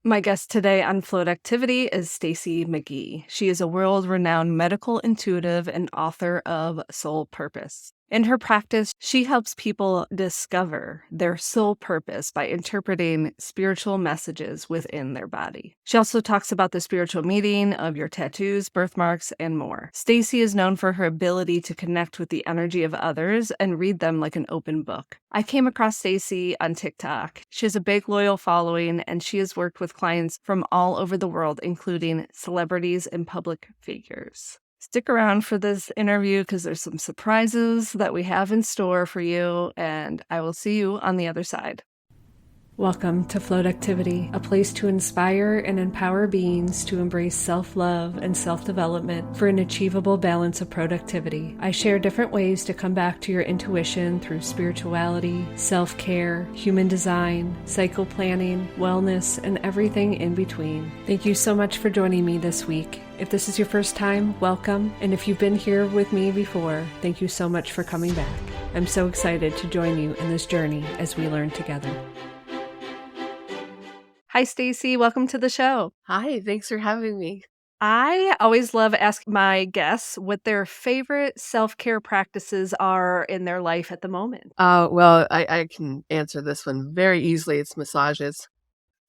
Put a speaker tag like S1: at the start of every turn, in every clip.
S1: My guest today on Float Activity is Stacee Magee. She is a world-renowned medical intuitive and author of Soul Purpose. In her practice, she helps people discover their soul purpose by interpreting spiritual messages within their body. She also talks about the spiritual meaning of your tattoos, birthmarks, and more. Stacee is known for her ability to connect with the energy of others and read them like an open book. I came across Stacee on TikTok. She has a big loyal following, and she has worked with clients from all over the world, including celebrities and public figures. Stick around for this interview because there's some surprises that we have in store for you, and I will see you on the other side. Welcome to Float Activity, a place to inspire and empower beings to embrace self-love and self-development for an achievable balance of productivity. I share different ways to come back to your intuition through spirituality, self-care, human design, cycle planning, wellness, and everything in between. Thank you so much for joining me this week. If this is your first time, welcome. And if you've been here with me before, thank you so much for coming back. I'm so excited to join you in this journey as we learn together. Hi, Stacee. Welcome to the show.
S2: Hi, thanks for having me.
S1: I always love asking my guests what their favorite self-care practices are in their life at the moment.
S2: Well, I can answer this one very easily. It's massages.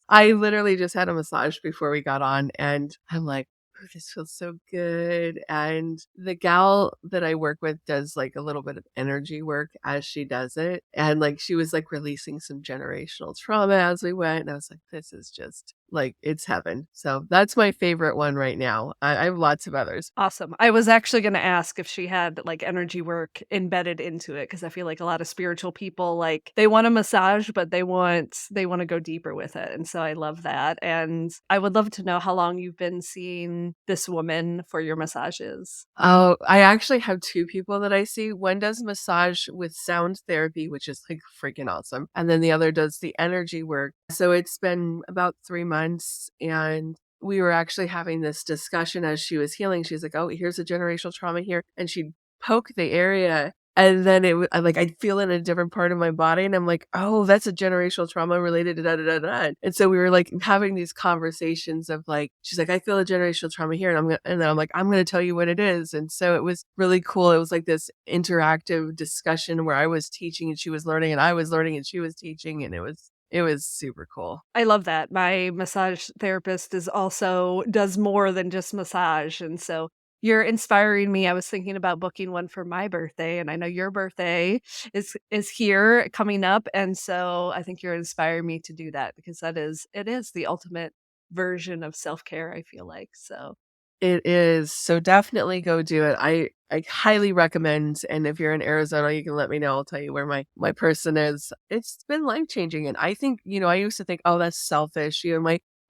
S2: I literally just had a massage before we got on, and I'm like, "Ooh, this feels so good." And the gal that I work with does like a little bit of energy work as she does it. And like she was like releasing some generational trauma as we went. And I was like, this is just like, it's heaven. So that's my favorite one right now. I have lots of others.
S1: Awesome. I was actually going to ask if she had like energy work embedded into it because I feel like a lot of spiritual people like they want a massage, but they want to go deeper with it. And so I love that. And I would love to know how long you've been seeing this woman for your massages.
S2: Oh, I actually have two people that I see. One does massage with sound therapy, which is like freaking awesome. And then the other does the energy work. So it's been about 3 months, and we were actually having this discussion as she was healing. She's like, oh, here's a generational trauma here. And she'd poke the area. And then I'd feel it in a different part of my body. And I'm like, oh, that's a generational trauma related to da da da da. And so we were like having these conversations of like, she's like, I feel a generational trauma here. And then I'm like, I'm going to tell you what it is. And so it was really cool. It was like this interactive discussion where I was teaching and she was learning and I was learning and she was teaching. And it was super cool.
S1: I love that. My massage therapist does more than just massage. And so you're inspiring me. I was thinking about booking one for my birthday, and I know your birthday is here coming up. And so I think you're inspiring me to do that because it is the ultimate version of self-care, I feel like. So
S2: It is. So definitely go do it. I highly recommend. And if you're in Arizona, you can let me know. I'll tell you where my person is. It's been life-changing. And I think, I used to think, oh, that's selfish.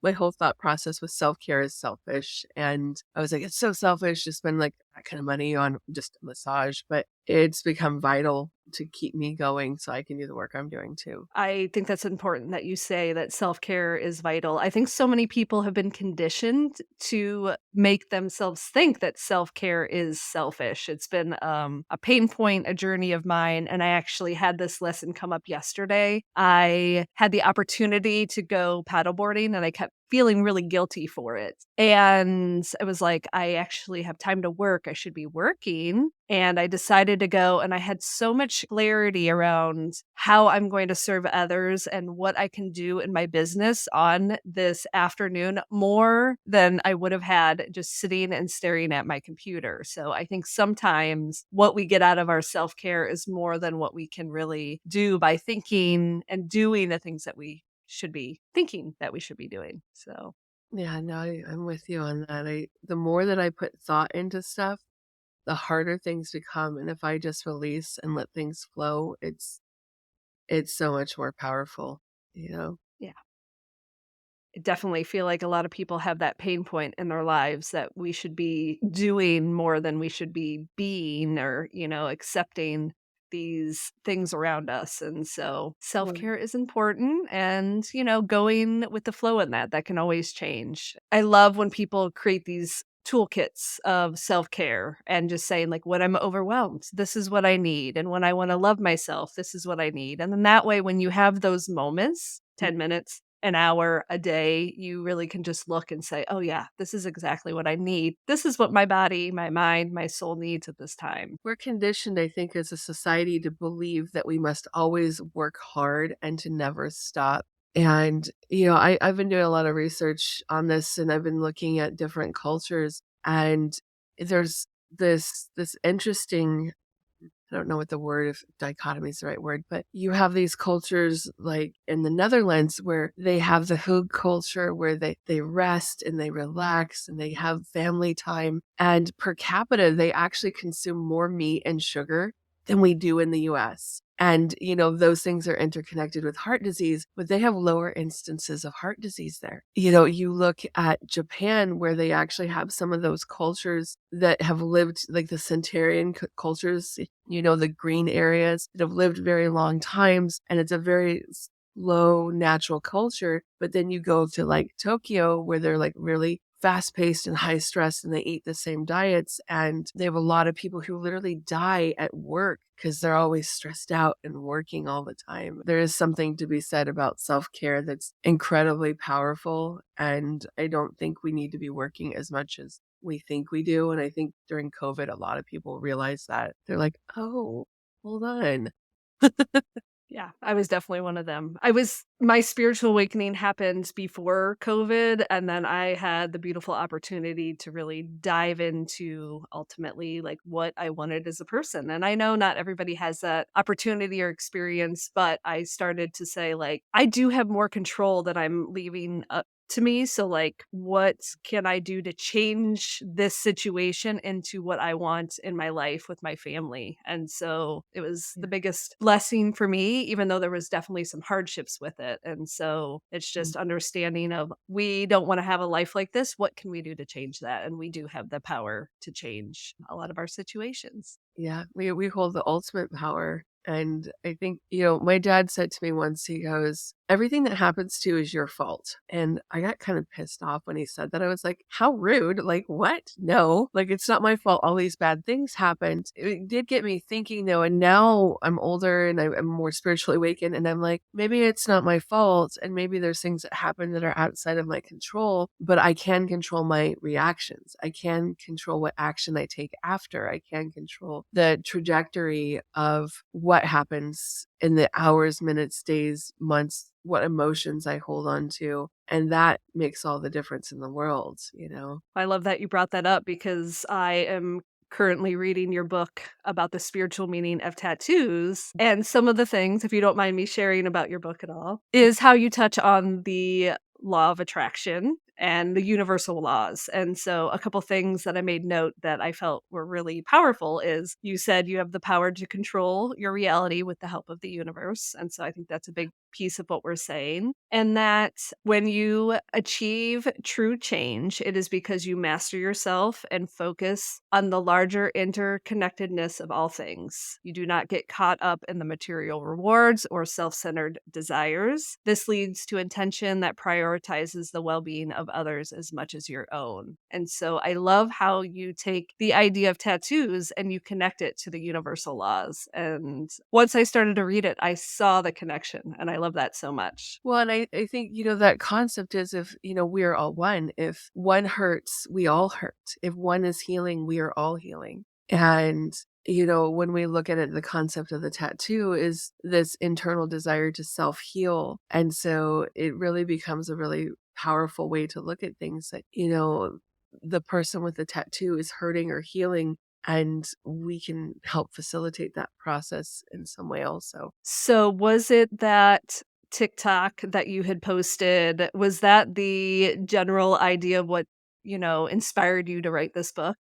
S2: My whole thought process with self-care is selfish. And I was like, it's so selfish to spend like that kind of money on just a massage. But it's become vital to keep me going so I can do the work I'm doing too.
S1: I think that's important that you say that self-care is vital. I think so many people have been conditioned to make themselves think that self-care is selfish. It's been a pain point, a journey of mine, and I actually had this lesson come up yesterday. I had the opportunity to go paddleboarding, and I kept feeling really guilty for it. And it was like, I actually have time to work. I should be working. And I decided to go, and I had so much clarity around how I'm going to serve others and what I can do in my business on this afternoon more than I would have had just sitting and staring at my computer. So I think sometimes what we get out of our self-care is more than what we can really do by thinking and doing the things that we should be thinking that we should be doing. So
S2: Yeah, no, I'm with you on that. The more that I put thought into stuff, the harder things become. And if I just release and let things flow, it's so much more powerful.
S1: yeah. I definitely feel like a lot of people have that pain point in their lives that we should be doing more than we should be being or, accepting these things around us. And so
S2: Well,
S1: self-care is important and, going with the flow in that can always change. I love when people create these toolkits of self-care and just saying like when I'm overwhelmed, this is what I need. And when I want to love myself, this is what I need. And then that way, when you have those moments, 10 minutes, an hour a day, you really can just look and say, "Oh yeah, this is exactly what I need. This is what my body, my mind, my soul needs at this time."
S2: We're conditioned, I think, as a society to believe that we must always work hard and to never stop. And, I've been doing a lot of research on this and I've been looking at different cultures and there's this interesting, I don't know what the word, if dichotomy is the right word, but you have these cultures like in the Netherlands where they have the Hug culture where they rest and they relax and they have family time. And per capita, they actually consume more meat and sugar than we do in the US. And, those things are interconnected with heart disease, but they have lower instances of heart disease there. You look at Japan where they actually have some of those cultures that have lived like the centenarian cultures, the green areas that have lived very long times. And it's a very slow natural culture. But then you go to like Tokyo where they're like really fast paced and high stress and they eat the same diets. And they have a lot of people who literally die at work because they're always stressed out and working all the time. There is something to be said about self-care that's incredibly powerful. And I don't think we need to be working as much as we think we do. And I think during COVID, a lot of people realize that. They're like, oh, hold on.
S1: Yeah, I was definitely one of them. My spiritual awakening happened before COVID, and then I had the beautiful opportunity to really dive into ultimately like what I wanted as a person. And I know not everybody has that opportunity or experience, but I started to say like I do have more control that I'm leaving up to me. So like what can I do to change this situation into what I want in my life with my family? And so it was the biggest blessing for me, even though there was definitely some hardships with it. And so it's just understanding of we don't want to have a life like this. What can we do to change that? And we do have the power to change a lot of our situations.
S2: Yeah, we hold the ultimate power. And I think, my dad said to me once, he goes, everything that happens to you is your fault. And I got kind of pissed off when he said that. I was like, how rude. Like, what? No, like, it's not my fault. All these bad things happened. It did get me thinking, though. And now I'm older and I'm more spiritually awakened. And I'm like, maybe it's not my fault. And maybe there's things that happen that are outside of my control, but I can control my reactions. I can control what action I take after. I can control the trajectory of what happens in the hours, minutes, days, months, what emotions I hold on to. And that makes all the difference in the world,
S1: I love that you brought that up because I am currently reading your book about the spiritual meaning of tattoos. And some of the things, if you don't mind me sharing about your book at all, is how you touch on the law of attraction and the universal laws. And so a couple things that I made note that I felt were really powerful is you said you have the power to control your reality with the help of the universe. And so I think that's a big piece of what we're saying. And that when you achieve true change, it is because you master yourself and focus on the larger interconnectedness of all things. You do not get caught up in the material rewards or self centered desires. This leads to intention that prioritizes the well being of others as much as your own. And so I love how you take the idea of tattoos and you connect it to the universal laws. And once I started to read it, I saw the connection. And I love that so much.
S2: Well, and I think, that concept is if, we are all one. If one hurts, we all hurt. If one is healing, we are all healing. And, when we look at it, the concept of the tattoo is this internal desire to self heal. And so it really becomes a really powerful way to look at things that, the person with the tattoo is hurting or healing. And we can help facilitate that process in some way also.
S1: So was it that TikTok that you had posted? Was that the general idea of what, inspired you to write this book?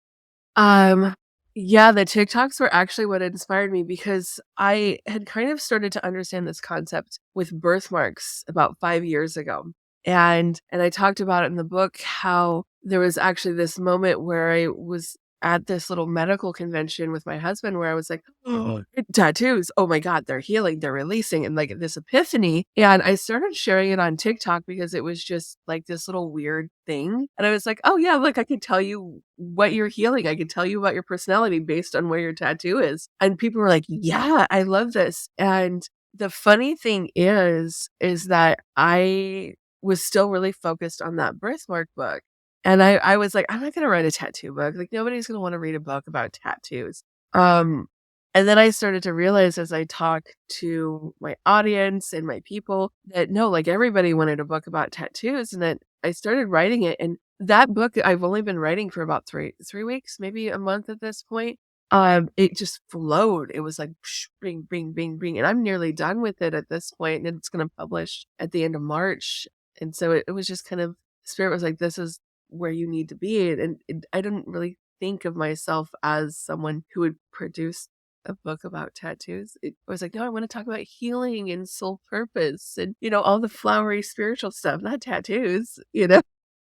S2: Um, yeah, the TikToks were actually what inspired me because I had kind of started to understand this concept with birthmarks about 5 years ago. And I talked about it in the book how there was actually this moment where I was at this little medical convention with my husband where I was like, oh, tattoos. Oh my God, they're healing, they're releasing, and like this epiphany. And I started sharing it on TikTok because it was just like this little weird thing. And I was like, oh yeah, look, I can tell you what you're healing. I can tell you about your personality based on where your tattoo is. And people were like, yeah, I love this. And the funny thing is that I was still really focused on that birthmark book. And I was like, I'm not gonna write a tattoo book. Like nobody's gonna want to read a book about tattoos. Um, and then I started to realize as I talk to my audience and my people that no, like everybody wanted a book about tattoos, and that I started writing it. And that book I've only been writing for about three weeks, maybe a month at this point. It just flowed. It was like psh, bing, bing, bing, bing, and I'm nearly done with it at this point, and it's going to publish at the end of March. And so it was just kind of Spirit was like, "This is where you need to be," and I didn't really think of myself as someone who would produce a book about tattoos. It was like, no, I want to talk about healing and soul purpose and, all the flowery spiritual stuff, not tattoos.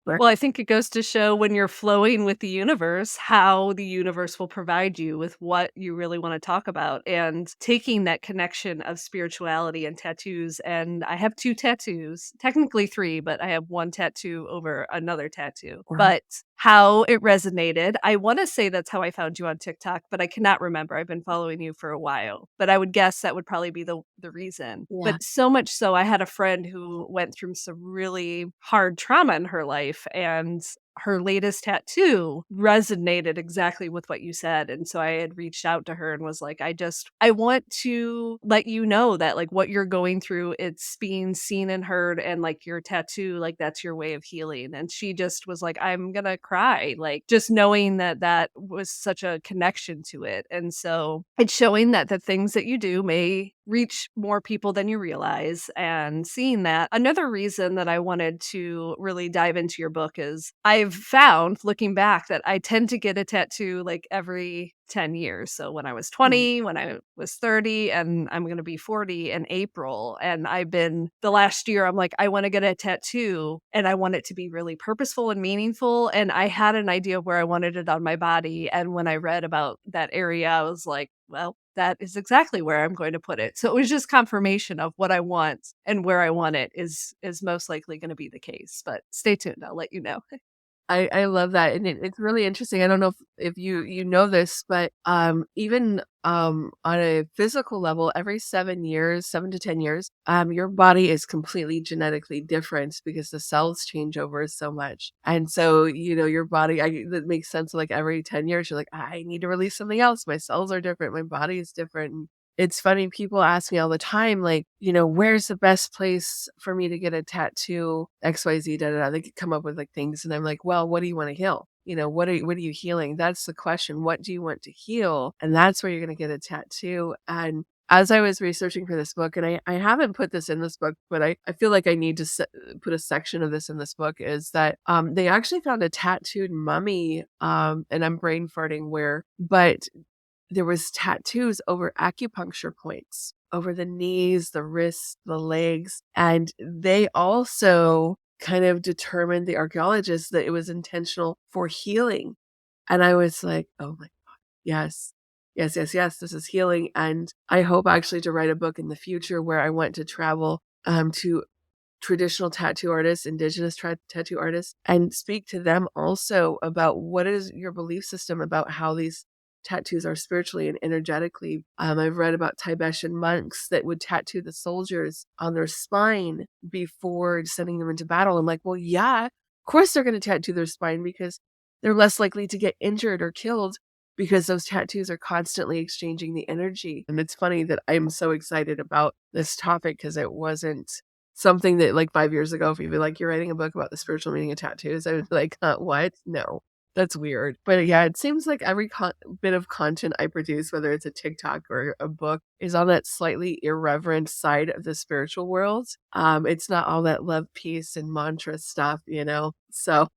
S1: Well, I think it goes to show when you're flowing with the universe, how the universe will provide you with what you really want to talk about and taking that connection of spirituality and tattoos. And I have 2 tattoos, technically 3, but I have 1 tattoo over another tattoo.
S2: Wow.
S1: But how it resonated, I want to say that's how I found you on TikTok, but I cannot remember. I've been following you for a while, but I would guess that would probably be the reason.
S2: Yeah.
S1: But so much so, I had a friend who went through some really hard trauma in her life, and her latest tattoo resonated exactly with what you said. And so I had reached out to her and was like, I want to let you know that like what you're going through, it's being seen and heard, and like your tattoo, like that's your way of healing. And she just was like, I'm gonna cry, like just knowing that that was such a connection to it. And so it's showing that the things that you do may reach more people than you realize. And seeing that, another reason that I wanted to really dive into your book is I've found, looking back, that I tend to get a tattoo like every 10 years. So when I was 20, when I was 30, and I'm going to be 40 in April. And the last year, I'm like, I want to get a tattoo and I want it to be really purposeful and meaningful. And I had an idea of where I wanted it on my body. And when I read about that area, I was like, well, that is exactly where I'm going to put it. So it was just confirmation of what I want and where I want it is most likely going to be the case. But stay tuned. I'll let you know.
S2: I love that, and it's really interesting. I don't know if you know this, but even on a physical level, every 7 years, 7 to 10 years, your body is completely genetically different because the cells change over so much, and so your body. That makes sense. Like every 10 years, you're like, I need to release something else. My cells are different. My body is different. And it's funny, people ask me all the time, like, where's the best place for me to get a tattoo? XYZ, da da da. They could come up with like things, and I'm like, well, what do you want to heal? What are you healing? That's the question. What do you want to heal? And that's where you're gonna get a tattoo. And as I was researching for this book, and I haven't put this in this book, but I feel like I need to put a section of this in this book, is that they actually found a tattooed mummy, and I'm brain farting but there was tattoos over acupuncture points, over the knees, the wrists, the legs, and they also kind of determined, the archaeologists, that it was intentional for healing. And I was like, oh my God, yes. Yes, yes, yes, this is healing. And I hope actually to write a book in the future where I want to travel to traditional tattoo artists, indigenous tattoo artists, and speak to them also about what is your belief system about how these tattoos are spiritually and energetically. I've read about Tibetan monks that would tattoo the soldiers on their spine before sending them into battle. I'm like, well, yeah, of course they're going to tattoo their spine because they're less likely to get injured or killed because those tattoos are constantly exchanging the energy. And it's funny that I'm so excited about this topic because it wasn't something that like 5 years ago, if you'd be like, you're writing a book about the spiritual meaning of tattoos, I would be like, what? No. That's weird. But yeah, it seems like every bit of content I produce, whether it's a TikTok or a book, is on that slightly irreverent side of the spiritual world. It's not all that love, peace, and mantra stuff. So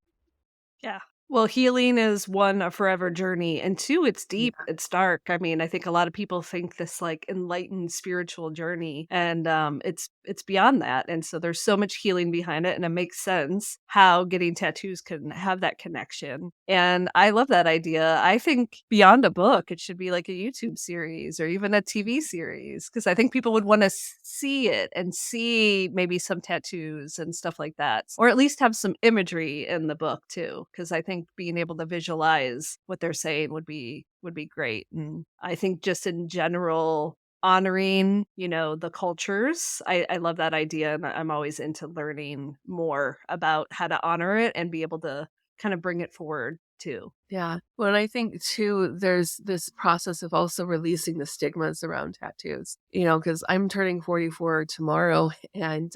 S1: Yeah. Well, healing is, one, a forever journey, and two, it's deep,
S2: yeah.
S1: it's dark. I mean, I think a lot of people think this like enlightened spiritual journey, and it's beyond that. And so there's so much healing behind it, and it makes sense how getting tattoos can have that connection. And I love that idea. I think beyond a book, it should be like a YouTube series or even a TV series, because I think people would want to see it and see maybe some tattoos and stuff like that, or at least have some imagery in the book too, because I think being able to visualize what they're saying would be great. And I think just in general, honoring, the cultures. I love that idea, and I'm always into learning more about how to honor it and be able to kind of bring it forward too.
S2: Yeah. Well, and I think too, there's this process of also releasing the stigmas around tattoos, because I'm turning 44 tomorrow. And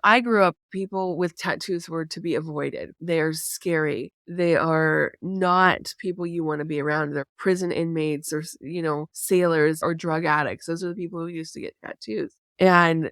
S2: I grew up, people with tattoos were to be avoided. They're scary. They are not people you want to be around. They're prison inmates or, sailors or drug addicts. Those are the people who used to get tattoos. And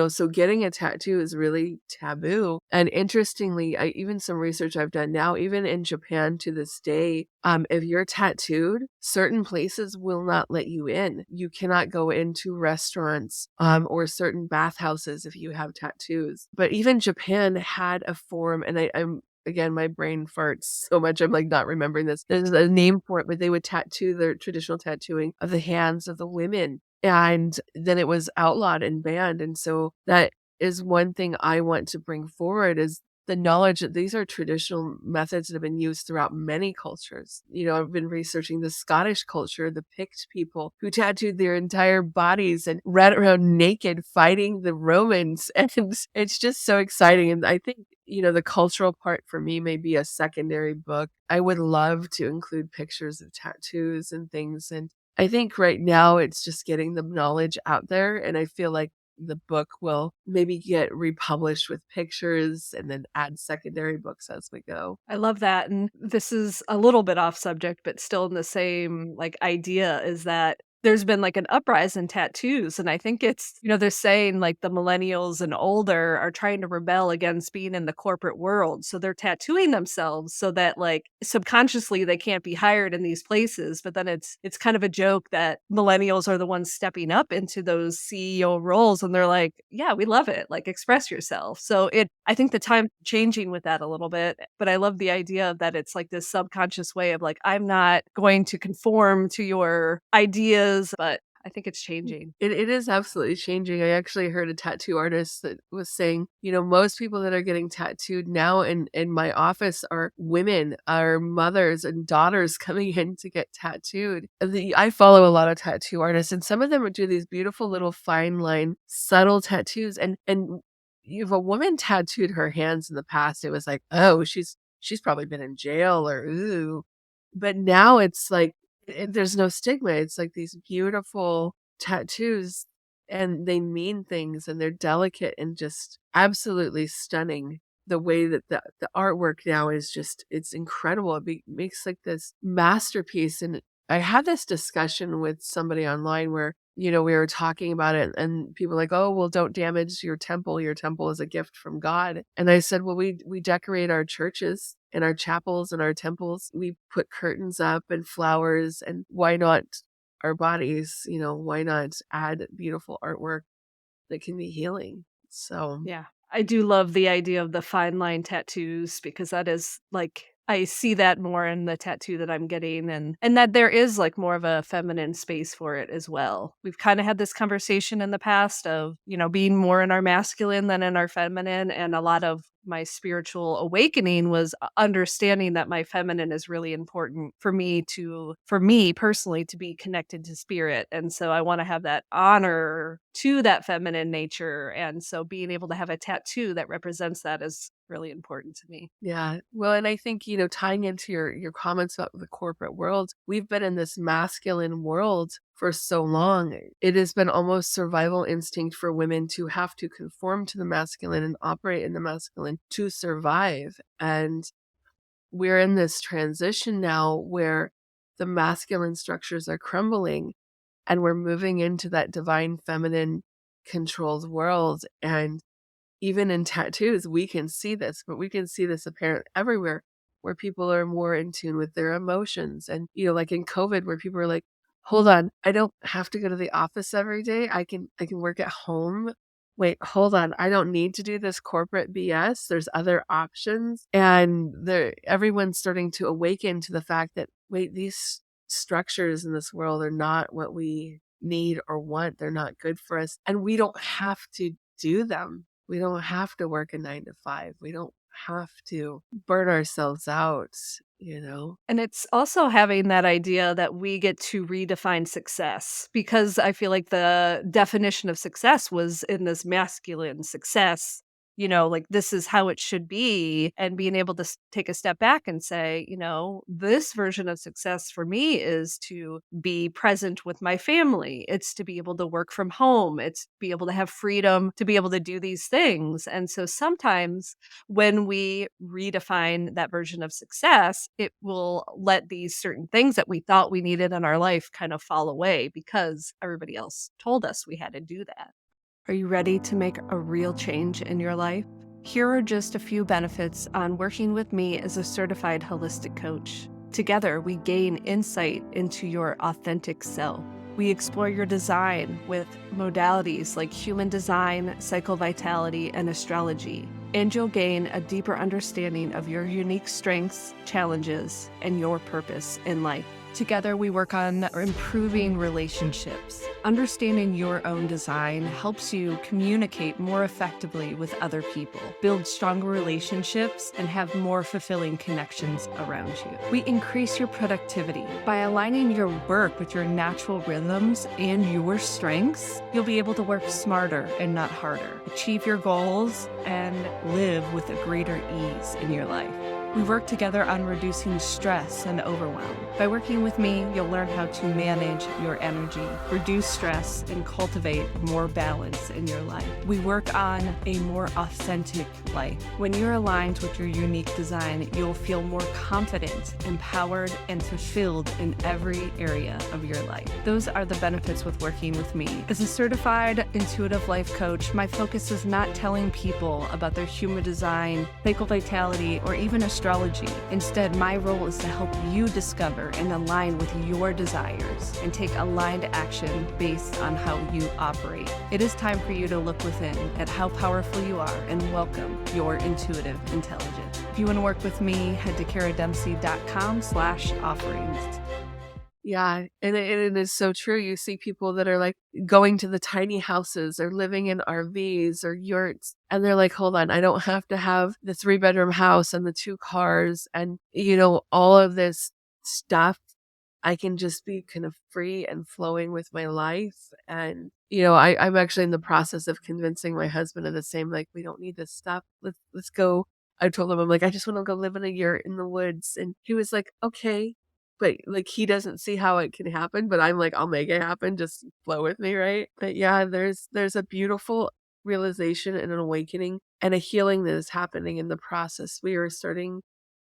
S2: so getting a tattoo is really taboo. And interestingly, even some research I've done now, even in Japan to this day, if you're tattooed, certain places will not let you in. You cannot go into restaurants or certain bathhouses if you have tattoos. But even Japan had a form, and I'm again, my brain farts so much. I'm like not remembering this. There's a name for it, but they would tattoo their traditional tattooing of the hands of the women. And then it was outlawed and banned. And so that is one thing I want to bring forward is the knowledge that these are traditional methods that have been used throughout many cultures. I've been researching the Scottish culture, the Pict people who tattooed their entire bodies and ran around naked fighting the Romans. And it's just so exciting. And I think, the cultural part for me may be a secondary book. I would love to include pictures of tattoos and things. And I think right now it's just getting the knowledge out there. And I feel like the book will maybe get republished with pictures and then add secondary books as we go.
S1: I love that, and this is a little bit off subject, but still in the same, idea is that there's been, an uprise in tattoos, and I think it's they're saying, the millennials and older are trying to rebel against being in the corporate world, so they're tattooing themselves so that, subconsciously they can't be hired in these places, but then it's kind of a joke that millennials are the ones stepping up into those CEO roles, and they're like, "Yeah, we love it, express yourself." So I think the time's changing with that a little bit, but I love the idea that it's, this subconscious way of, I'm not going to conform to your ideas, but I think it's changing.
S2: It is absolutely changing. I actually heard a tattoo artist that was saying, most people that are getting tattooed now in my office are women, are mothers and daughters coming in to get tattooed. I follow a lot of tattoo artists, and some of them would do these beautiful little fine line, subtle tattoos. And if a woman tattooed her hands in the past, it was like, oh, she's probably been in jail or ooh. But now it's like, there's no stigma. It's like these beautiful tattoos and they mean things and they're delicate and just absolutely stunning. The way that the artwork now is just, it's incredible. Makes like this masterpiece. And I had this discussion with somebody online where, we were talking about it and people were like, oh, well, don't damage your temple. Your temple is a gift from God. And I said, well, we decorate our churches and our chapels and our temples. We put curtains up and flowers, and why not our bodies? Why not add beautiful artwork that can be healing? So
S1: Yeah. I do love the idea of the fine line tattoos because that is I see that more in the tattoo that I'm getting and that there is more of a feminine space for it as well. We've kind of had this conversation in the past of, being more in our masculine than in our feminine, and a lot of my spiritual awakening was understanding that my feminine is really important for me personally to be connected to spirit. And so I want to have that honor to that feminine nature. And so being able to have a tattoo that represents that is really important to me.
S2: yeah. Well, and I think, tying into your comments about the corporate world, we've been in this masculine world for so long. It has been almost survival instinct for women to have to conform to the masculine and operate in the masculine to survive. And we're in this transition now where the masculine structures are crumbling and we're moving into that divine feminine controlled world. And even in tattoos, we can see this, but we can see this apparent everywhere where people are more in tune with their emotions. And, like in COVID, where people are like, hold on, I don't have to go to the office every day. I can work at home. Wait, hold on. I don't need to do this corporate BS. There's other options. And everyone's starting to awaken to the fact that, wait, these structures in this world are not what we need or want. They're not good for us. And we don't have to do them. We don't have to work a 9 to 5. We don't have to burn ourselves out. you know?
S1: And it's also having that idea that we get to redefine success because I feel like the definition of success was in this masculine success, like this is how it should be. And being able to take a step back and say, this version of success for me is to be present with my family. It's to be able to work from home. It's be able to have freedom to be able to do these things. And so sometimes when we redefine that version of success, it will let these certain things that we thought we needed in our life kind of fall away because everybody else told us we had to do that. Are you ready to make a real change in your life? Here are just a few benefits on working with me as a certified holistic coach. Together, we gain insight into your authentic self. We explore your design with modalities like human design, cycle vitality, and astrology. And you'll gain a deeper understanding of your unique strengths, challenges, and your purpose in life. Together, we work on improving relationships. Understanding your own design helps you communicate more effectively with other people, build stronger relationships, and have more fulfilling connections around you. We increase your productivity. By aligning your work with your natural rhythms and your strengths, you'll be able to work smarter and not harder, achieve your goals, and live with a greater ease in your life. We work together on reducing stress and overwhelm. By working with me, you'll learn how to manage your energy, reduce stress, and cultivate more balance in your life. We work on a more authentic life. When you're aligned with your unique design, you'll feel more confident, empowered, and fulfilled in every area of your life. Those are the benefits with working with me. As a certified intuitive life coach, my focus is not telling people about their human design, cycle vitality, or even astrology. Instead, my role is to help you discover and align with your desires and take aligned action based on how you operate. It is time for you to look within at how powerful you are and welcome your intuitive intelligence. If you want to work with me, head to karadempsey.com/offerings.
S2: Yeah, and it is so true. You see people that are like going to the tiny houses or living in RVs or yurts, and they're like, hold on, I don't have to have the 3-bedroom house and the 2 cars and, all of this stuff. I can just be kind of free and flowing with my life. And, I'm actually in the process of convincing my husband of the same, like, we don't need this stuff. Let's go. I told him, I'm like, I just want to go live in a yurt in the woods. And he was like, okay. But like he doesn't see how it can happen, but I'm like, I'll make it happen. Just flow with me, right? But yeah, there's a beautiful realization and an awakening and a healing that is happening in the process. We are starting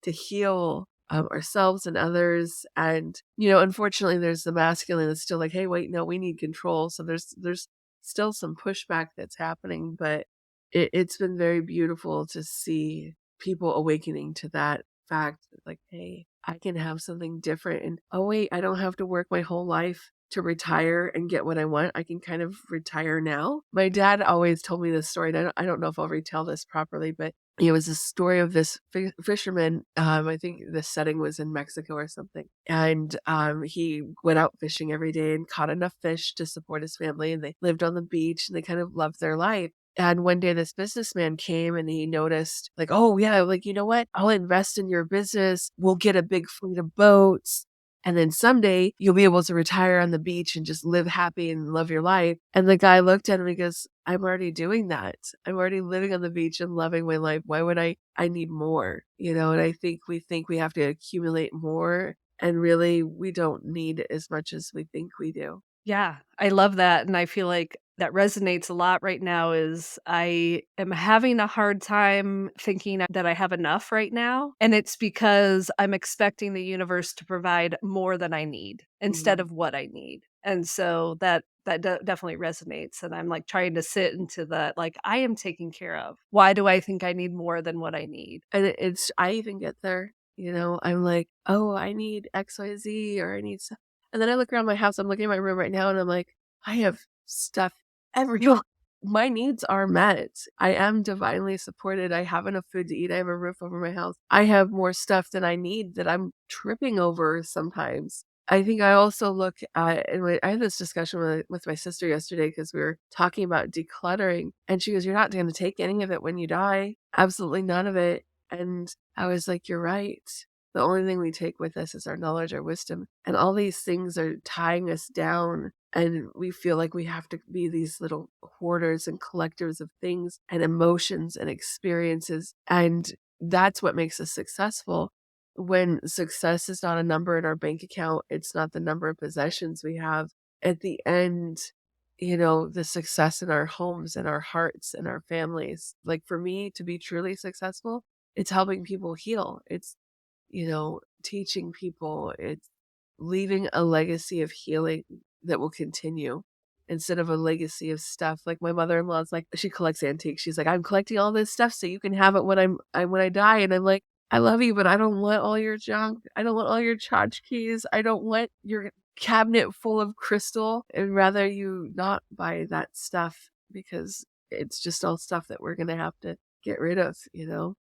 S2: to heal ourselves and others. And, unfortunately, there's the masculine that's still like, hey, wait, no, we need control. So there's still some pushback that's happening, but it's been very beautiful to see people awakening to that fact, like, hey, I can have something different. And oh, wait, I don't have to work my whole life to retire and get what I want. I can kind of retire now. My dad always told me this story, and I don't know if I'll retell this properly, but it was a story of this fisherman. I think the setting was in Mexico or something. And he went out fishing every day and caught enough fish to support his family. And they lived on the beach and they kind of loved their life. And one day this businessman came and he noticed, like, oh, yeah, like, you know what? I'll invest in your business. We'll get a big fleet of boats. And then someday you'll be able to retire on the beach and just live happy and love your life. And the guy looked at him and he goes, I'm already doing that. I'm already living on the beach and loving my life. Why would I need more? And I think we have to accumulate more. And really, we don't need as much as we think we do.
S1: Yeah, I love that, and I feel like that resonates a lot right now is I am having a hard time thinking that I have enough right now, and it's because I'm expecting the universe to provide more than I need instead
S2: Mhm.
S1: of what I need. And so that definitely resonates, and I'm, like, trying to sit into that, like, I am taken care of. Why do I think I need more than what I need?
S2: And I even get there, I'm like, oh, I need XYZ or I need stuff. And then I look around my house, I'm looking at my room right now and I'm like, I have stuff everywhere. My needs are met. I am divinely supported. I have enough food to eat. I have a roof over my house. I have more stuff than I need that I'm tripping over sometimes. I think I also look at, I had this discussion with my sister yesterday because we were talking about decluttering. And she goes, you're not going to take any of it when you die. Absolutely none of it. And I was like, you're right. The only thing we take with us is our knowledge, our wisdom. And all these things are tying us down. And we feel like we have to be these little hoarders and collectors of things and emotions and experiences. And that's what makes us successful. When success is not a number in our bank account, it's not the number of possessions we have. At the end, the success in our homes and our hearts and our families. Like for me to be truly successful, it's helping people heal. It's, teaching people. It's leaving a legacy of healing that will continue instead of a legacy of stuff. Like my mother-in-law's like, she collects antiques. She's like, I'm collecting all this stuff so you can have it when when I die. And I'm like, I love you, but I don't want all your junk. I don't want all your tchotchkes. I don't want your cabinet full of crystal, and rather you not buy that stuff because it's just all stuff that we're going to have to get rid of,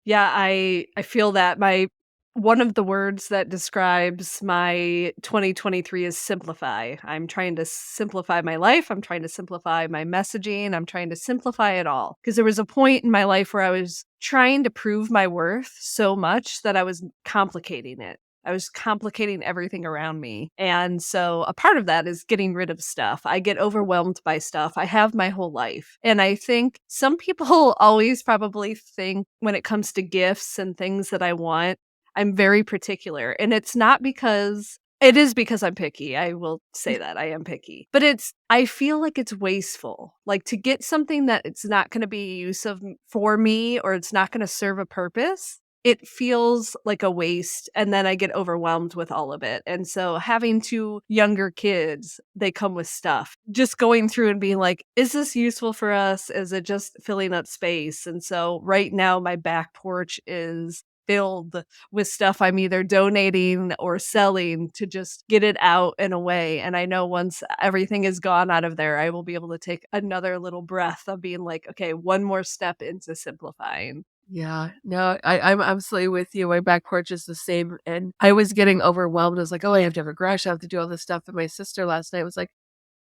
S1: Yeah, I feel that. My one of the words that describes my 2023 is simplify. I'm trying to simplify my life. I'm trying to simplify my messaging. I'm trying to simplify it all. Because there was a point in my life where I was trying to prove my worth so much that I was complicating it. I was complicating everything around me. And so a part of that is getting rid of stuff. I get overwhelmed by stuff. I have my whole life. And I think some people always probably think when it comes to gifts and things that I want, I'm very particular. And it's not because it is because I'm picky. I will say that I am picky. But I feel like it's wasteful. Like to get something that it's not going to be use of for me or it's not going to serve a purpose, it feels like a waste, and then I get overwhelmed with all of it. And so having 2 younger kids, they come with stuff. Just going through and being like, "Is this useful for us? Is it just filling up space?" And so right now my back porch is filled with stuff I'm either donating or selling to just get it out and away. And I know once everything is gone out of there, I will be able to take another little breath of being like, "Okay, one more step into simplifying."
S2: Yeah, no, I'm absolutely with you. My back porch is the same. And I was getting overwhelmed. I was like, oh, I have to have a garage. I have to do all this stuff. And my sister last night was like,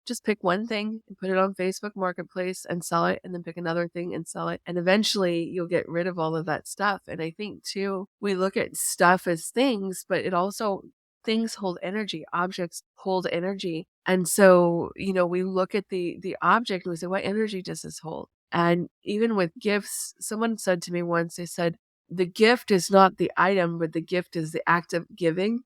S2: just pick one thing and put it on Facebook Marketplace and sell it, and then pick another thing and sell it. And eventually you'll get rid of all of that stuff. And I think too, we look at stuff as things, but it also, things hold energy, objects hold energy. And so, we look at the object and we say, what energy does this hold? And even with gifts, someone said to me once, they said, the gift is not the item, but the gift is the act of giving.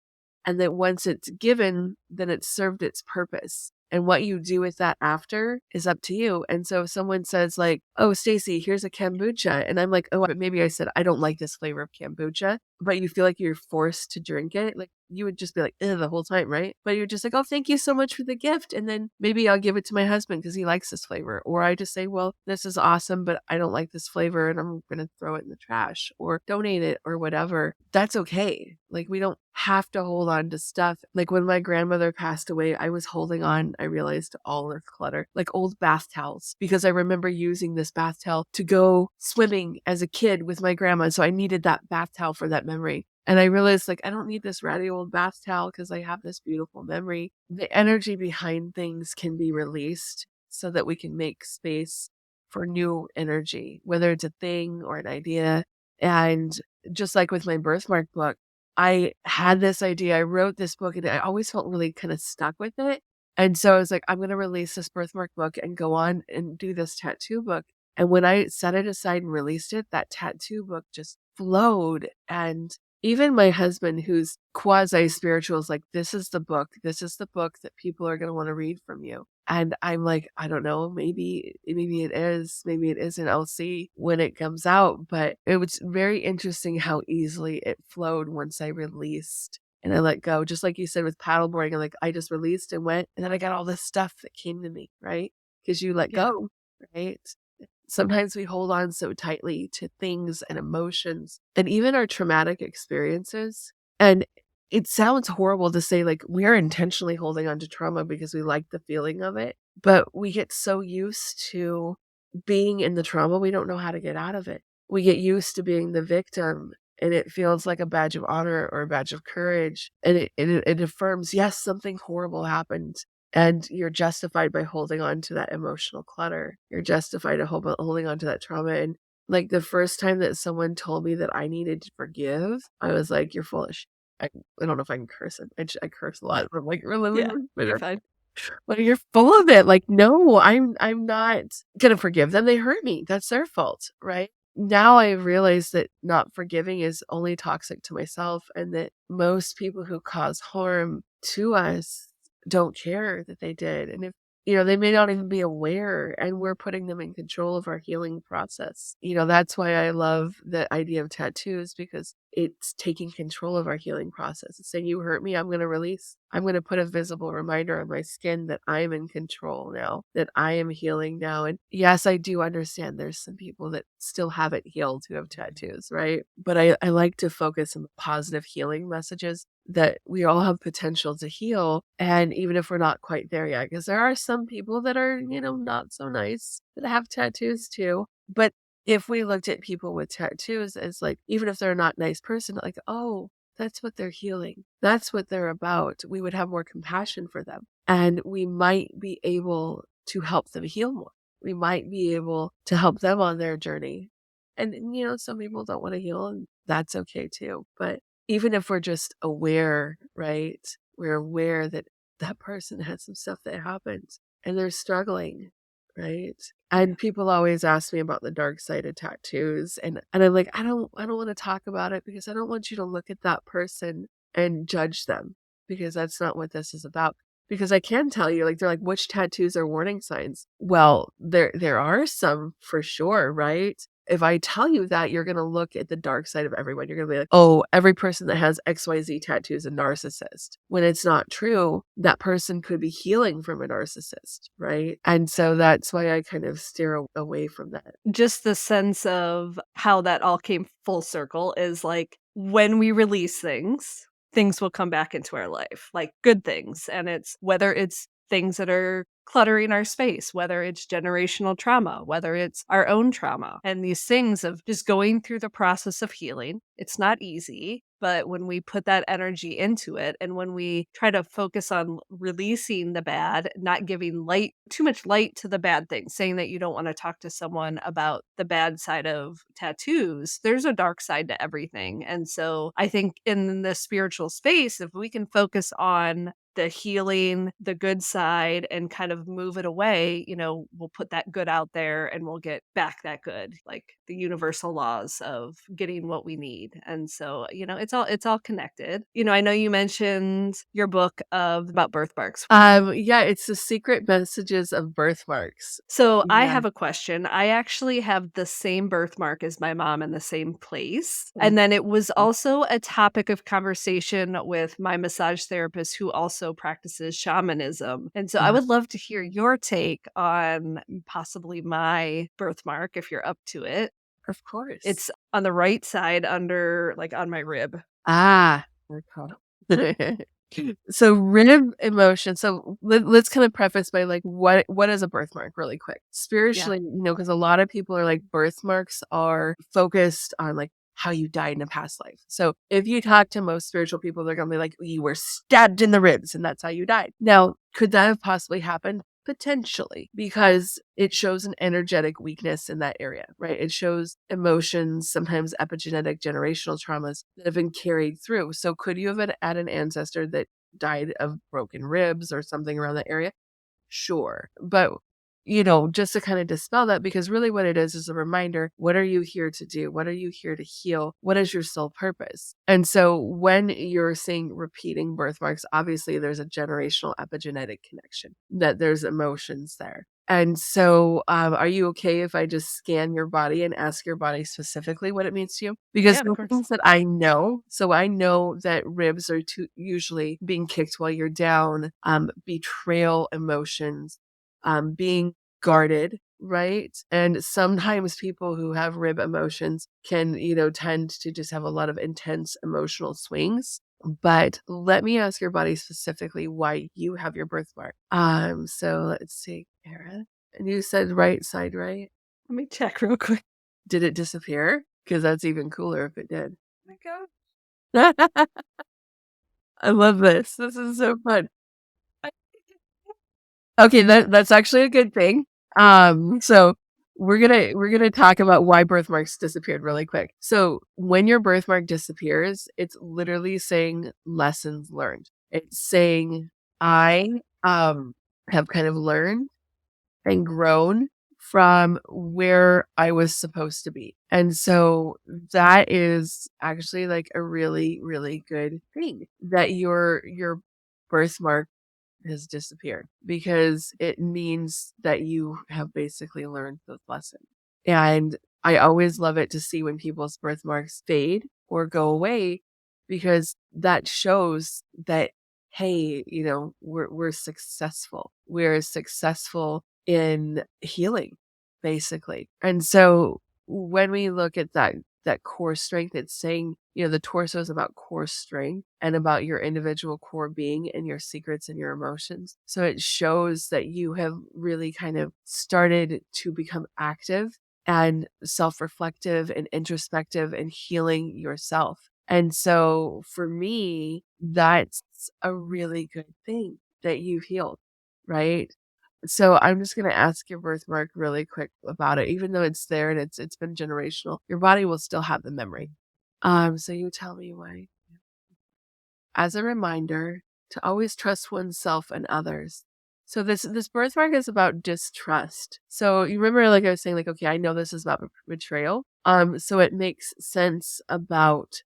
S2: And that once it's given, then it's served its purpose. And what you do with that after is up to you. And so if someone says like, oh, Stacee, here's a kombucha. And I'm like, oh, but maybe I said, I don't like this flavor of kombucha, but you feel like you're forced to drink it. Like you would just be like, the whole time, right? But you're just like, oh, thank you so much for the gift. And then maybe I'll give it to my husband because he likes this flavor. Or I just say, well, this is awesome, but I don't like this flavor and I'm going to throw it in the trash or donate it or whatever. That's okay. Like we don't have to hold on to stuff. Like when my grandmother passed away, I was holding on, I realized, to all her clutter, like old bath towels, because I remember using this bath towel to go swimming as a kid with my grandma. So I needed that bath towel for that memory. And I realized like, I don't need this ratty old bath towel because I have this beautiful memory. The energy behind things can be released so that we can make space for new energy, whether it's a thing or an idea. And just like with my birthmark book, I had this idea. I wrote this book and I always felt really kind of stuck with it. And so I was like, I'm going to release this birthmark book and go on and do this tattoo book. And when I set it aside and released it, that tattoo book just flowed. And even my husband, who's quasi spiritual, is like, this is the book. This is the book that people are going to want to read from you. And I'm like, I don't know, maybe it is, maybe it isn't. I'll see when it comes out. But it was very interesting how easily it flowed once I released and I let go. Just like you said with paddleboarding, I just released and went, and then I got all this stuff that came to me, right? Because you let
S1: Yeah.
S2: go, right? Sometimes we hold on so tightly to things and emotions and even our traumatic experiences. And it sounds horrible to say like we're intentionally holding on to trauma because we like the feeling of it, but we get so used to being in the trauma, we don't know how to get out of it. We get used to being the victim and it feels like a badge of honor or a badge of courage. And it affirms, yes, something horrible happened. And you're justified by holding on to that emotional clutter. You're justified to holding on to that trauma. And like the first time that someone told me that I needed to forgive, I was like, you're foolish. I don't know if I can curse it. I curse a lot. I'm like, really?
S1: Yeah, you're fine.
S2: Well, you're full of it. Like, no, I'm not gonna forgive them. They hurt me. That's their fault, right? Now I realize that not forgiving is only toxic to myself, and that most people who cause harm to us don't care that they did. And if they may not even be aware, and we're putting them in control of our healing process. That's why I love the idea of tattoos, because it's taking control of our healing process. It's saying, you hurt me, I'm going to release. I'm going to put a visible reminder on my skin that I'm in control now, that I am healing now. And yes, I do understand there's some people that still haven't healed who have tattoos, right? But I like to focus on the positive healing messages, that we all have potential to heal. And even if we're not quite there yet, because there are some people that are, not so nice, that have tattoos too. But if we looked at people with tattoos as like, even if they're not a nice person, like, oh, that's what they're healing, that's what they're about, we would have more compassion for them. And we might be able to help them heal more. We might be able to help them on their journey. And, some people don't want to heal, and that's okay too. But even if we're just aware, right? We're aware that that person had some stuff that happened and they're struggling, right? And people always ask me about the dark side of tattoos, and I'm like, I don't want to talk about it, because I don't want you to look at that person and judge them, because that's not what this is about. Because I can tell you, like, they're like, which tattoos are warning signs? Well, there are some for sure, right? If I tell you that, you're going to look at the dark side of everyone. You're going to be like, oh, every person that has XYZ tattoo is a narcissist. When it's not true, that person could be healing from a narcissist, right? And so that's why I kind of steer away from that.
S1: Just the sense of how that all came full circle is like, when we release things, things will come back into our life, like good things. And it's whether it's things that are cluttering our space, whether it's generational trauma, whether it's our own trauma, and these things of just going through the process of healing. It's not easy, but when we put that energy into it, and when we try to focus on releasing the bad, not giving too much light to the bad things, saying that you don't want to talk to someone about the bad side of tattoos, there's a dark side to everything. And so I think in the spiritual space, if we can focus on the healing, the good side, and kind of move it away, we'll put that good out there and we'll get back that good, like the universal laws of getting what we need. And so, it's all connected. I know you mentioned your book about birthmarks.
S2: Yeah, it's the secret messages of birthmarks.
S1: So I
S2: Yeah.
S1: have a question. I actually have the same birthmark as my mom in the same place.
S2: Mm.
S1: And then it was also a topic of conversation with my massage therapist, who also practices shamanism. And so I would love to hear your take on possibly my birthmark, if you're up to it.
S2: Of course.
S1: It's on the right side under, like, on my rib.
S2: Okay. So rib emotion. So let's kind of preface by like, what is a birthmark really quick? Spiritually, because a lot of people are like, birthmarks are focused on like how you died in a past life. So if you talk to most spiritual people, they're going to be like, you were stabbed in the ribs and that's how you died. Now, could that have possibly happened? Potentially, because it shows an energetic weakness in that area, right? It shows emotions, sometimes epigenetic generational traumas that have been carried through. So could you have had an ancestor that died of broken ribs or something around that area? Sure. But just to kind of dispel that, because really what it is a reminder, what are you here to do? What are you here to heal? What is your soul purpose? And so when you're seeing repeating birthmarks, obviously there's a generational epigenetic connection, that there's emotions there. And so are you okay if I just scan your body and ask your body specifically what it means to you? Because
S1: Yeah, of
S2: the
S1: course.
S2: things that I know, so I know that ribs are usually being kicked while you're down, betrayal emotions, being guarded, right? And sometimes people who have rib emotions can, tend to just have a lot of intense emotional swings. But let me ask your body specifically why you have your birthmark. So let's see, Kara. And you said right side, right?
S1: Let me check real quick.
S2: Did it disappear? Because that's even cooler if it did.
S1: Oh my God.
S2: I love this. This is so fun. Okay, that's actually a good thing. So we're gonna talk about why birthmarks disappeared really quick. So when your birthmark disappears, it's literally saying lessons learned. It's saying I have kind of learned and grown from where I was supposed to be. And so that is actually like a really, really good thing that your birthmark has disappeared, because it means that you have basically learned the lesson. And I always love it to see when people's birthmarks fade or go away, because that shows that, hey, we're successful. We're successful in healing, basically. And so when we look at that core strength, it's saying, the torso is about core strength and about your individual core being and your secrets and your emotions. So it shows that you have really kind of started to become active and self-reflective and introspective and healing yourself. And so for me, that's a really good thing that you've healed, right? So I'm just going to ask your birthmark really quick about it. Even though it's there and it's been generational, your body will still have the memory. So you tell me why. As a reminder to always trust oneself and others. So this birthmark is about distrust. So you remember, like I was saying, like, okay, I know this is about betrayal. So it makes sense about,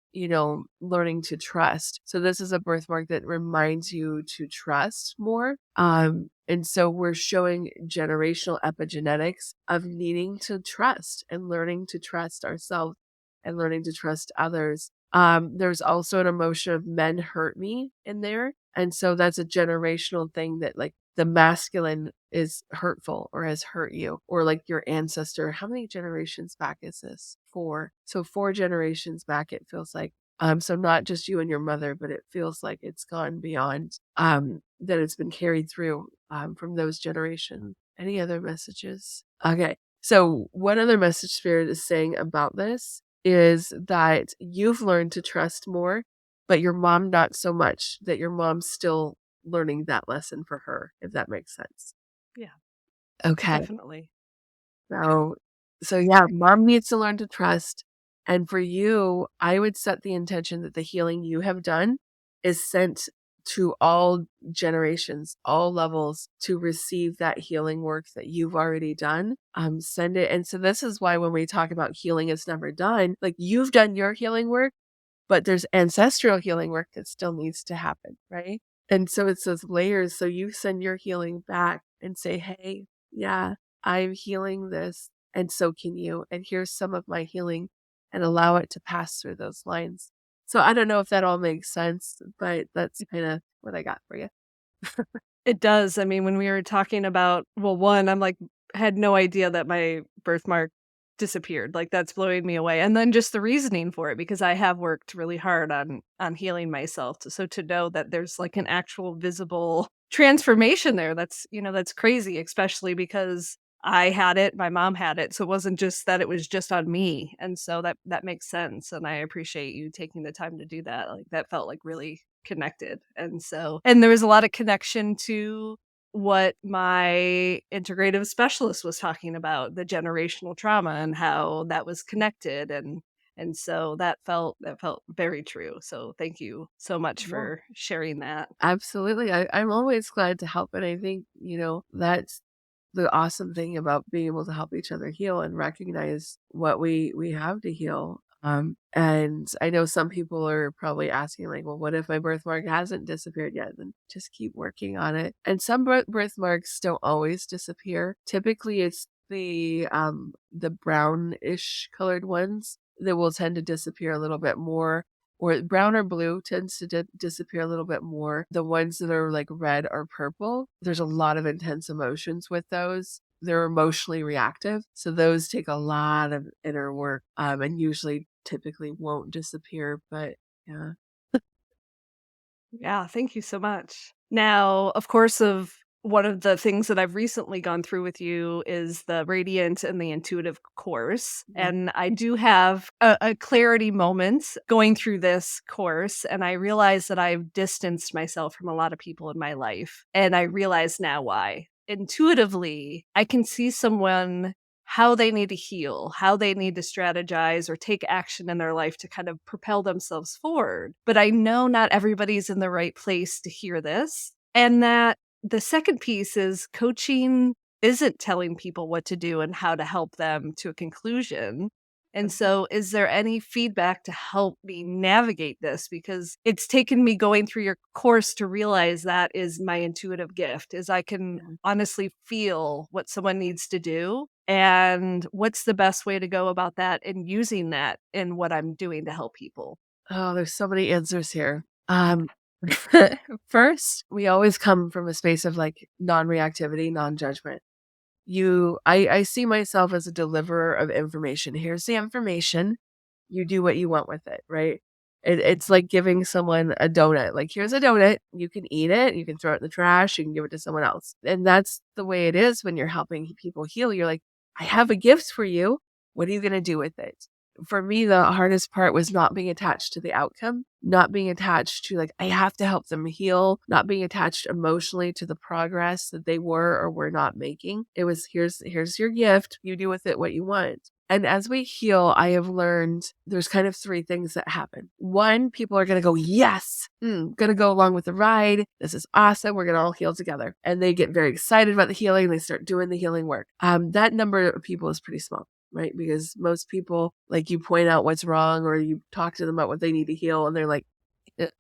S2: learning to trust. So this is a birthmark that reminds you to trust more. And so we're showing generational epigenetics of needing to trust and learning to trust ourselves and learning to trust others. There's also an emotion of men hurt me in there. And so that's a generational thing, that like the masculine is hurtful or has hurt you, or like your ancestor. How many generations back is this? 4. So 4 generations back, it feels like. So not just you and your mother, but it feels like it's gone beyond, that it's been carried through, from those generations. Any other messages? Okay. So what other message Spirit is saying about this is that you've learned to trust more, but your mom not so much, that your mom's still learning that lesson for her, if that makes sense.
S1: Yeah,
S2: Okay.
S1: definitely.
S2: So yeah, mom needs to learn to trust. And for you, I would set the intention that the healing you have done is sent to all generations, all levels, to receive that healing work that you've already done. Send it. And so this is why when we talk about healing is never done, like you've done your healing work, but there's ancestral healing work that still needs to happen, right? And so it's those layers. So you send your healing back and say, hey, yeah, I'm healing this, and so can you. And here's some of my healing, and allow it to pass through those lines. So I don't know if that all makes sense, but that's kind of what I got for you.
S1: It does. I mean, when we were talking about, well, one, I'm like, had no idea that my birthmark disappeared. Like that's blowing me away. And then just the reasoning for it, because I have worked really hard on healing myself. So to know that there's like an actual visible transformation there, that's crazy, especially because I had it, my mom had it. So it wasn't just that it was just on me. And so that makes sense. And I appreciate you taking the time to do that. Like that felt like really connected. And there was a lot of connection to what my integrative specialist was talking about, the generational trauma and how that was connected, and so that felt very true. So thank you so much
S2: Yeah,
S1: for sharing that.
S2: absolutely. I'm always glad to help. And I think, that's the awesome thing about being able to help each other heal and recognize what we have to heal. And I know some people are probably asking, like, well, what if my birthmark hasn't disappeared yet? Then just keep working on it. And some birthmarks don't always disappear. Typically, it's the brownish colored ones that will tend to disappear a little bit more, or brown or blue tends to disappear a little bit more. The ones that are like red or purple, there's a lot of intense emotions with those. They're emotionally reactive. So those take a lot of inner work, and usually typically won't disappear. But yeah.
S1: Yeah, thank you so much. Now, of course, one of the things that I've recently gone through with you is the Radiant and the Intuitive course.
S2: Mhm.
S1: And I do have a clarity moment going through this course. And I realize that I've distanced myself from a lot of people in my life. And I realize now why. Intuitively, I can see someone how they need to heal, how they need to strategize or take action in their life to kind of propel themselves forward. But I know not everybody's in the right place to hear this. And that the second piece is coaching isn't telling people what to do and how to help them to a conclusion. And so, is there any feedback to help me navigate this? Because it's taken me going through your course to realize that is my intuitive gift, is I can
S2: Yeah.
S1: honestly feel what someone needs to do and what's the best way to go about that and using that in what I'm doing to help people.
S2: Oh, there's so many answers here. First, we always come from a space of like non-reactivity, non-judgment. I see myself as a deliverer of information. Here's the information. You do what you want with it, right? It's like giving someone a donut. Like, here's a donut. You can eat it. You can throw it in the trash. You can give it to someone else. And that's the way it is when you're helping people heal. You're like, I have a gift for you. What are you going to do with it? For me, the hardest part was not being attached to the outcome, not being attached to like, I have to help them heal, not being attached emotionally to the progress that they were or were not making. It was, here's your gift. You do with it what you want. And as we heal, I have learned there's kind of three things that happen. One, people are going to go, yes, going to go along with the ride. This is awesome. We're going to all heal together. And they get very excited about the healing. They start doing the healing work. That number of people is pretty small, right? Because most people, like, you point out what's wrong or you talk to them about what they need to heal and they're like,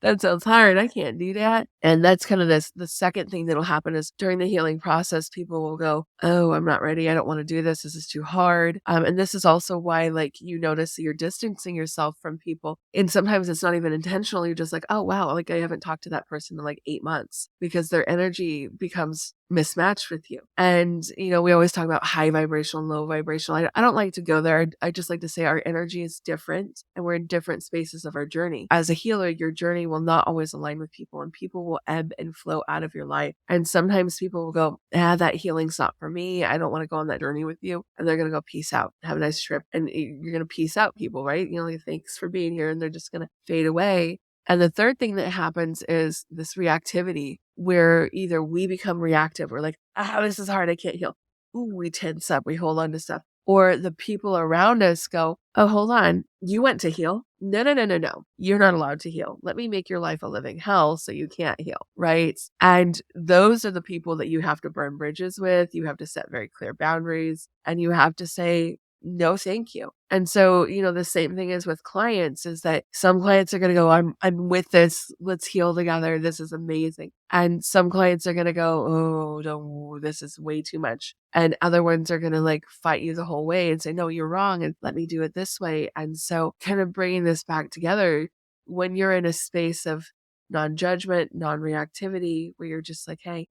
S2: that sounds hard. I can't do that. And that's kind of the second thing that'll happen is during the healing process, people will go, oh, I'm not ready. I don't want to do this. This is too hard. And this is also why, like, you notice that you're distancing yourself from people. And sometimes it's not even intentional. You're just like, oh, wow, like I haven't talked to that person in like 8 months because their energy becomes mismatched with you. And, we always talk about high vibrational and low vibrational. I don't like to go there. I just like to say our energy is different and we're in different spaces of our journey. As a healer, your journey will not always align with people and people will ebb and flow out of your life. And sometimes people will go, that healing's not for me. I don't want to go on that journey with you. And they're going to go, peace out. Have a nice trip. And you're going to peace out people, right? Like, thanks for being here. And they're just going to fade away. And the third thing that happens is this reactivity where either we become reactive. We're like, this is hard. I can't heal. Ooh, we tense up. We hold on to stuff. Or the people around us go, oh, hold on. You went to heal. No, no, no, no, no. You're not allowed to heal. Let me make your life a living hell so you can't heal, right? And those are the people that you have to burn bridges with. You have to set very clear boundaries and you have to say, no, thank you. And so, the same thing is with clients is that some clients are going to go, I'm with this. Let's heal together. This is amazing. And some clients are going to go, oh, no, this is way too much. And other ones are going to like fight you the whole way and say, no, you're wrong. And let me do it this way. And so kind of bringing this back together when you're in a space of non-judgment, non-reactivity, where you're just like, hey,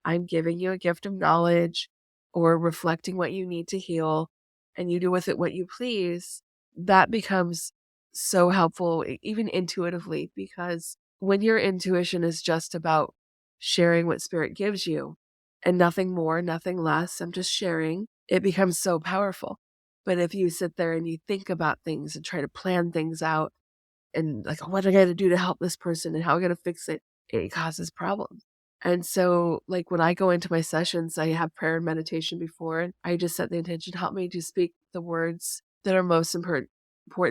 S2: I'm giving you a gift of knowledge or reflecting what you need to heal and you do with it what you please, that becomes so helpful, even intuitively, because when your intuition is just about sharing what spirit gives you and nothing more, nothing less, I'm just sharing, it becomes so powerful. But if you sit there and you think about things and try to plan things out and like, what am I going to do to help this person and how am I going to fix it, it causes problems. And so, like, when I go into my sessions, I have prayer and meditation before, and I just set the intention, help me to speak the words that are most important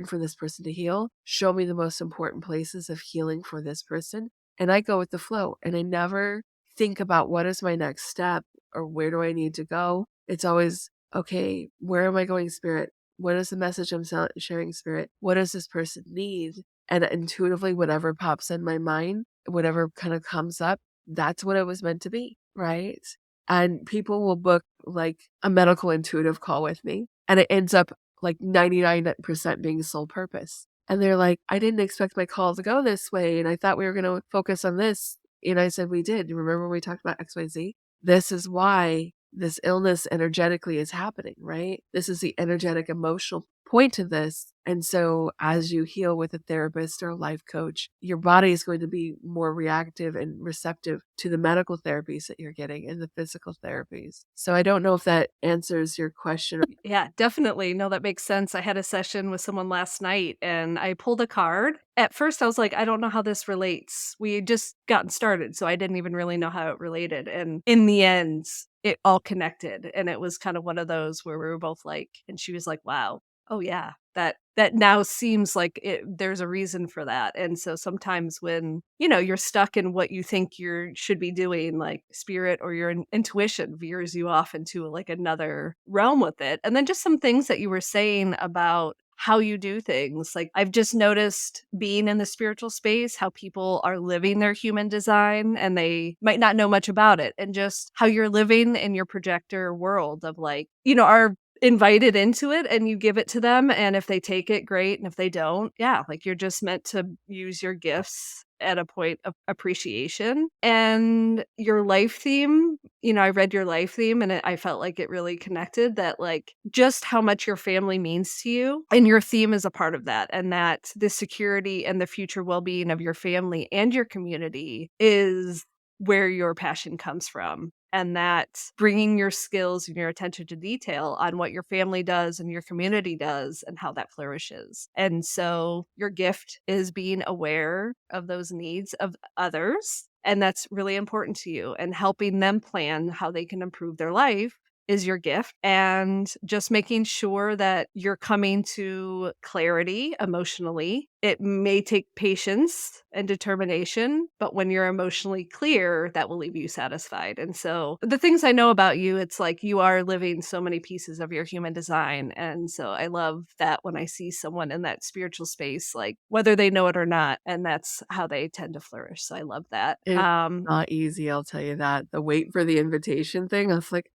S2: for this person to heal. Show me the most important places of healing for this person. And I go with the flow, and I never think about what is my next step or where do I need to go. It's always, okay, where am I going, spirit? What is the message I'm sharing, spirit? What does this person need? And intuitively, whatever pops in my mind, whatever kind of comes up, that's what it was meant to be, right? And people will book like a medical intuitive call with me, and it ends up like 99% being sole purpose. And they're like, I didn't expect my call to go this way, and I thought we were going to focus on this. And I said, we did. Remember when we talked about XYZ? This is why this illness energetically is happening, right? This is the energetic emotional point to this. And so as you heal with a therapist or a life coach, your body is going to be more reactive and receptive to the medical therapies that you're getting and the physical therapies. So I don't know if that answers your question.
S1: Yeah, definitely. No, that makes sense. I had a session with someone last night and I pulled a card. At first, I was like, I don't know how this relates. We had just gotten started, so I didn't even really know how it related. And in the end, it all connected. And it was kind of one of those where we were both like, and she was like, wow, oh yeah, that now seems like there's a reason for that. And so sometimes when, you're stuck in what you think you should be doing, like spirit or your intuition veers you off into like another realm with it. And then just some things that you were saying about how you do things. Like I've just noticed being in the spiritual space, how people are living their human design and they might not know much about it. And just how you're living in your projector world of like, our invited into it and you give it to them, and if they take it, great, and if they don't, yeah, like you're just meant to use your gifts at a point of appreciation. And your life theme, I read your life theme and I felt like it really connected, that like just how much your family means to you, and your theme is a part of that, and that the security and the future well-being of your family and your community is where your passion comes from, and that bringing your skills and your attention to detail on what your family does and your community does and how that flourishes. And so your gift is being aware of those needs of others, and that's really important to you, and helping them plan how they can improve their life is your gift, and just making sure that you're coming to clarity emotionally. It may take patience and determination, but when you're emotionally clear, that will leave you satisfied. And so the things I know about you, it's like you are living so many pieces of your human design. And so I love that when I see someone in that spiritual space, like whether they know it or not, and that's how they tend to flourish. So I love that.
S2: It's not easy, I'll tell you that. The wait for the invitation thing, I was like,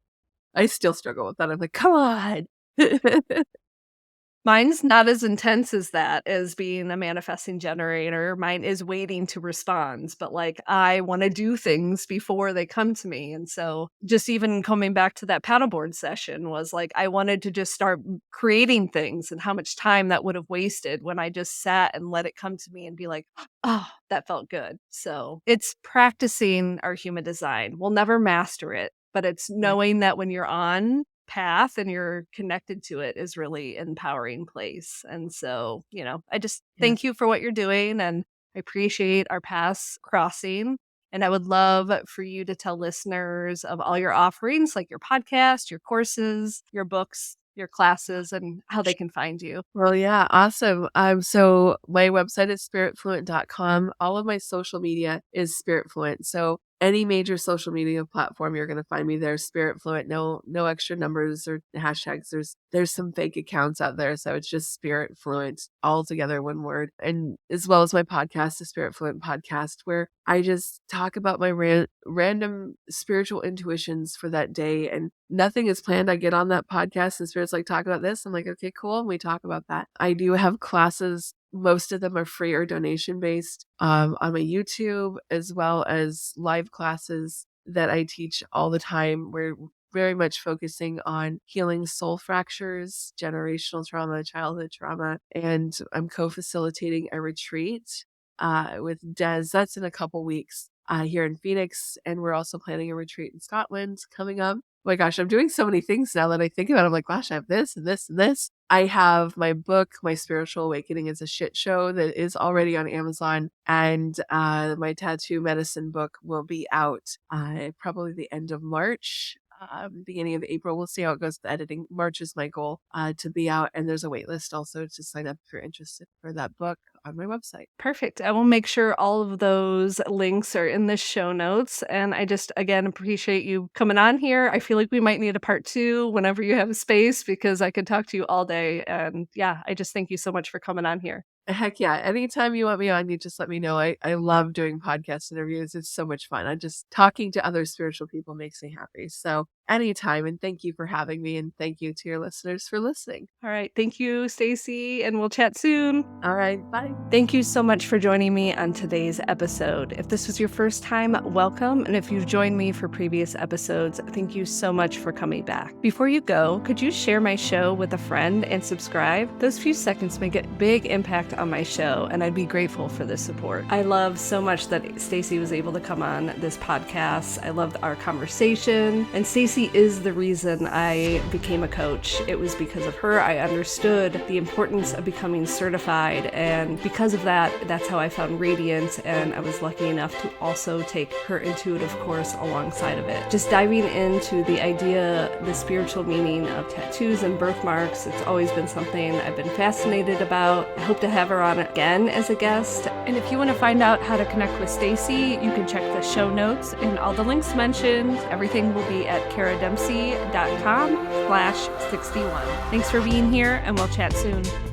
S2: I still struggle with that. I'm like, come on.
S1: Mine's not as intense as that, as being a manifesting generator. Mine is waiting to respond, but like I want to do things before they come to me. And so just even coming back to that paddleboard session was like I wanted to just start creating things, and how much time that would have wasted when I just sat and let it come to me and be like, oh, that felt good. So it's practicing our human design. We'll never master it, but it's
S2: Right.
S1: knowing that when you're on path and you're connected to it is really empowering place. And so, I just
S2: Yeah.
S1: thank you for what you're doing, and I appreciate our paths crossing. And I would love for you to tell listeners of all your offerings, like your podcast, your courses, your books, your classes, and how they can find you.
S2: Well, yeah, awesome. So my website is spiritfluent.com. All of my social media is Spirit Fluent. So any major social media platform, you're going to find me there, Spirit Fluent. No extra numbers or hashtags. There's some fake accounts out there, so it's just Spirit Fluent, all together, one word. And as well as my podcast, the Spirit Fluent podcast, where I just talk about my random spiritual intuitions for that day, and nothing is planned. I get on that podcast and Spirit's like, talk about this. I'm like, okay, cool. And we talk about that. I do have classes. Most of them are free or donation based on my YouTube, as well as live classes that I teach all the time. We're very much focusing on healing soul fractures, generational trauma, childhood trauma, and I'm co-facilitating a retreat with Des. That's in a couple weeks here in Phoenix, and we're also planning a retreat in Scotland coming up. Oh my gosh, I'm doing so many things now that I think about it. I'm like, gosh, I have this and this and this. I have my book, My Spiritual Awakening is a Shit Show, that is already on Amazon. And my tattoo medicine book will be out probably the end of March. Beginning of April. We'll see how it goes with the editing. March is my goal to be out. And there's a wait list also to sign up if you're interested for that book on my website.
S1: Perfect. I will make sure all of those links are in the show notes. And I just, again, appreciate you coming on here. I feel like we might need a part two whenever you have a space, because I could talk to you all day. And yeah, I just thank you so much for coming on here.
S2: Heck yeah. Anytime you want me on, you just let me know. I love doing podcast interviews. It's so much fun. I just talking to other spiritual people makes me happy. So Anytime. And thank you for having me. And thank you to your listeners for listening.
S1: All right. Thank you, Stacee, and we'll chat soon.
S2: All right. Bye.
S1: Thank you so much for joining me on today's episode. If this was your first time, welcome. And if you've joined me for previous episodes, thank you so much for coming back. Before you go, could you share my show with a friend and subscribe? Those few seconds make a big impact on my show, and I'd be grateful for the support. I love so much that Stacee was able to come on this podcast. I loved our conversation, and Stacee is the reason I became a coach. It was because of her I understood the importance of becoming certified, and because of that, that's how I found Radiance, and I was lucky enough to also take her intuitive course alongside of it. Just diving into the idea, the spiritual meaning of tattoos and birthmarks, it's always been something I've been fascinated about. I hope to have her on again as a guest. And if you want to find out how to connect with Stacee, you can check the show notes and all the links mentioned. Everything will be at karadempsey.com/61. Thanks for being here, and we'll chat soon.